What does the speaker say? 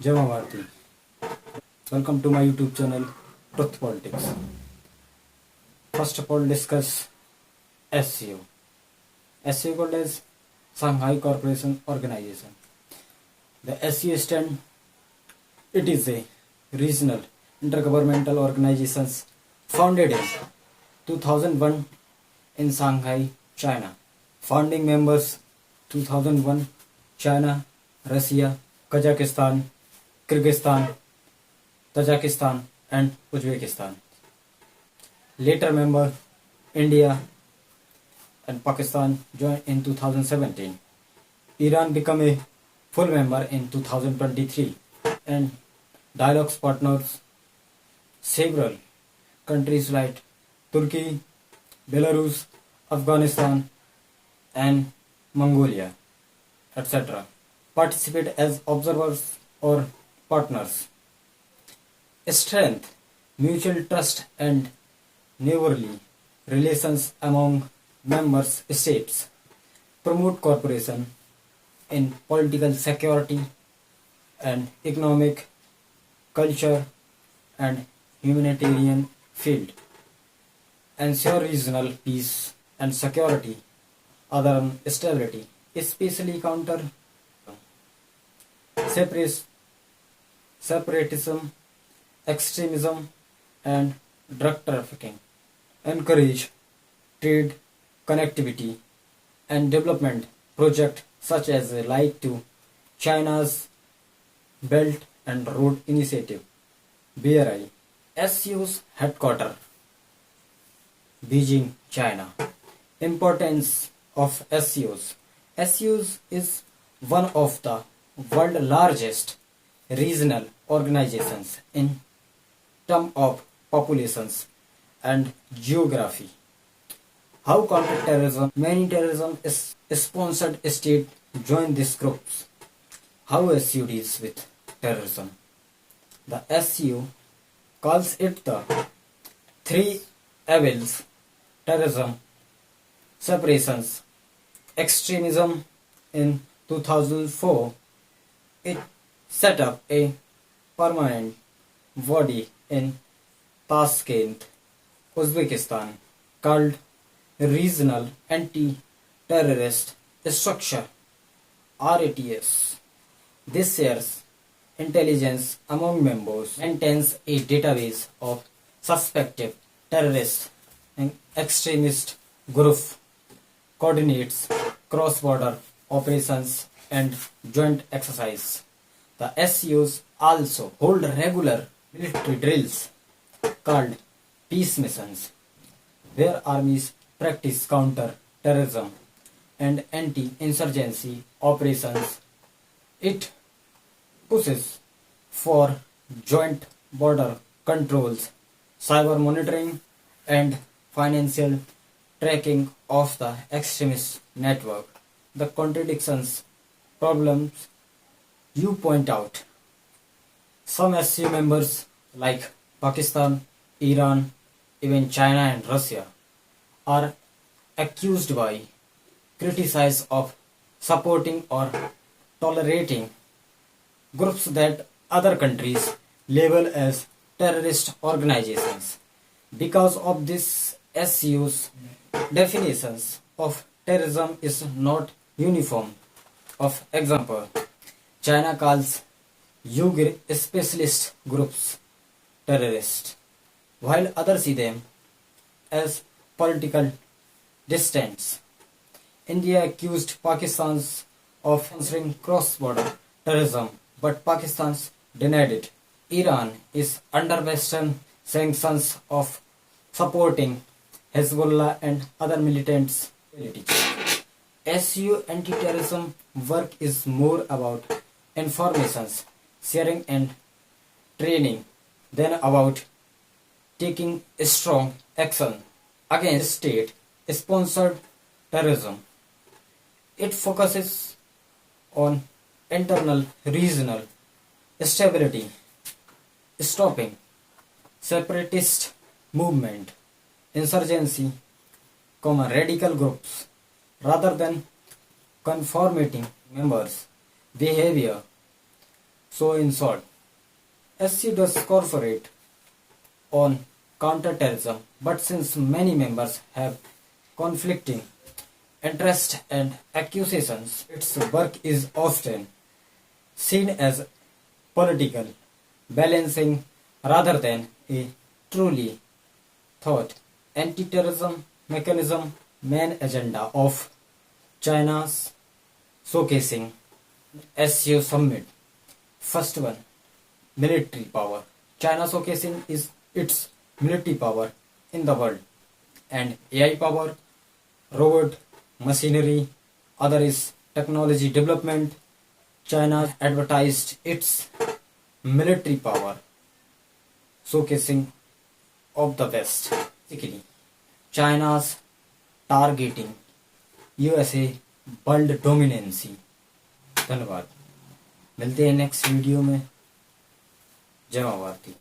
Jai Bharati. Welcome to my YouTube channel, Truth Politics. First of all, discuss SCO. SCO called as Shanghai Cooperation Organization. The SCO stand. It is a regional intergovernmental organization founded in 2001 in Shanghai, China. Founding members 2001 China, Russia, Kazakhstan, Kyrgyzstan, Tajikistan and Uzbekistan. Later member India and Pakistan joined in 2017. Iran became a full member in 2023 and dialogues partners several countries like Turkey, Belarus, Afghanistan and Mongolia, etc. participate as observers or partners. Strength, mutual trust and neighborly relations among member states. Promote cooperation in political security and economic, culture and humanitarian field. Ensure regional peace and security, other stability, especially counter separatism, extremism and drug trafficking. Encourage trade, connectivity and development projects such as like to China's Belt and Road Initiative BRI. SCO's headquarters Beijing, China. Importance of SCOs. SCOs is one of the world's largest regional organizations in terms of populations and geography. How counter terrorism? Many terrorism is sponsored states join these groups. How SCO deals with terrorism? The SCO calls it the three evils: terrorism, separations, extremism. In 2004, it set up a permanent body in Tashkent, Uzbekistan, called Regional Anti-Terrorist Structure (RATS). This shares intelligence among members, maintains a database of suspected terrorist and extremist groups, coordinates cross-border operations and joint exercise. The SCOs also hold regular military drills called peace missions, where armies practice counter-terrorism and anti-insurgency operations. It pushes for joint border controls, cyber monitoring and financial tracking of the extremist network. The contradictions, problems you point out. Some SCO members like Pakistan, Iran, even China and Russia are accused by criticized of supporting or tolerating groups that other countries label as terrorist organizations. Because of this, SCO's definitions of terrorism is not uniform. Of example, China calls Uyghur specialist groups terrorists, while others see them as political dissidents. India accused Pakistan of sponsoring cross-border terrorism, but Pakistan denied it. Iran is under Western sanctions of supporting Hezbollah and other militants. SCO anti-terrorism work is more about information sharing and training than about taking strong action against state-sponsored terrorism. It focuses on internal regional stability, stopping separatist movement, insurgency, radical groups, rather than conforming members' behavior. So in short, SCO does cooperate on counterterrorism, but since many members have conflicting interests and accusations, its work is often seen as political balancing rather than a truly thought anti-terrorism mechanism. Main agenda of China's showcasing SCO summit. First one, military power. China showcasing is its military power in the world and AI power, robot, machinery, other is technology development. China advertised its military power showcasing of the West. Basically, China's targeting USA world dominancy. धन्यवाद, मिलते हैं next video में। जय मां भारती।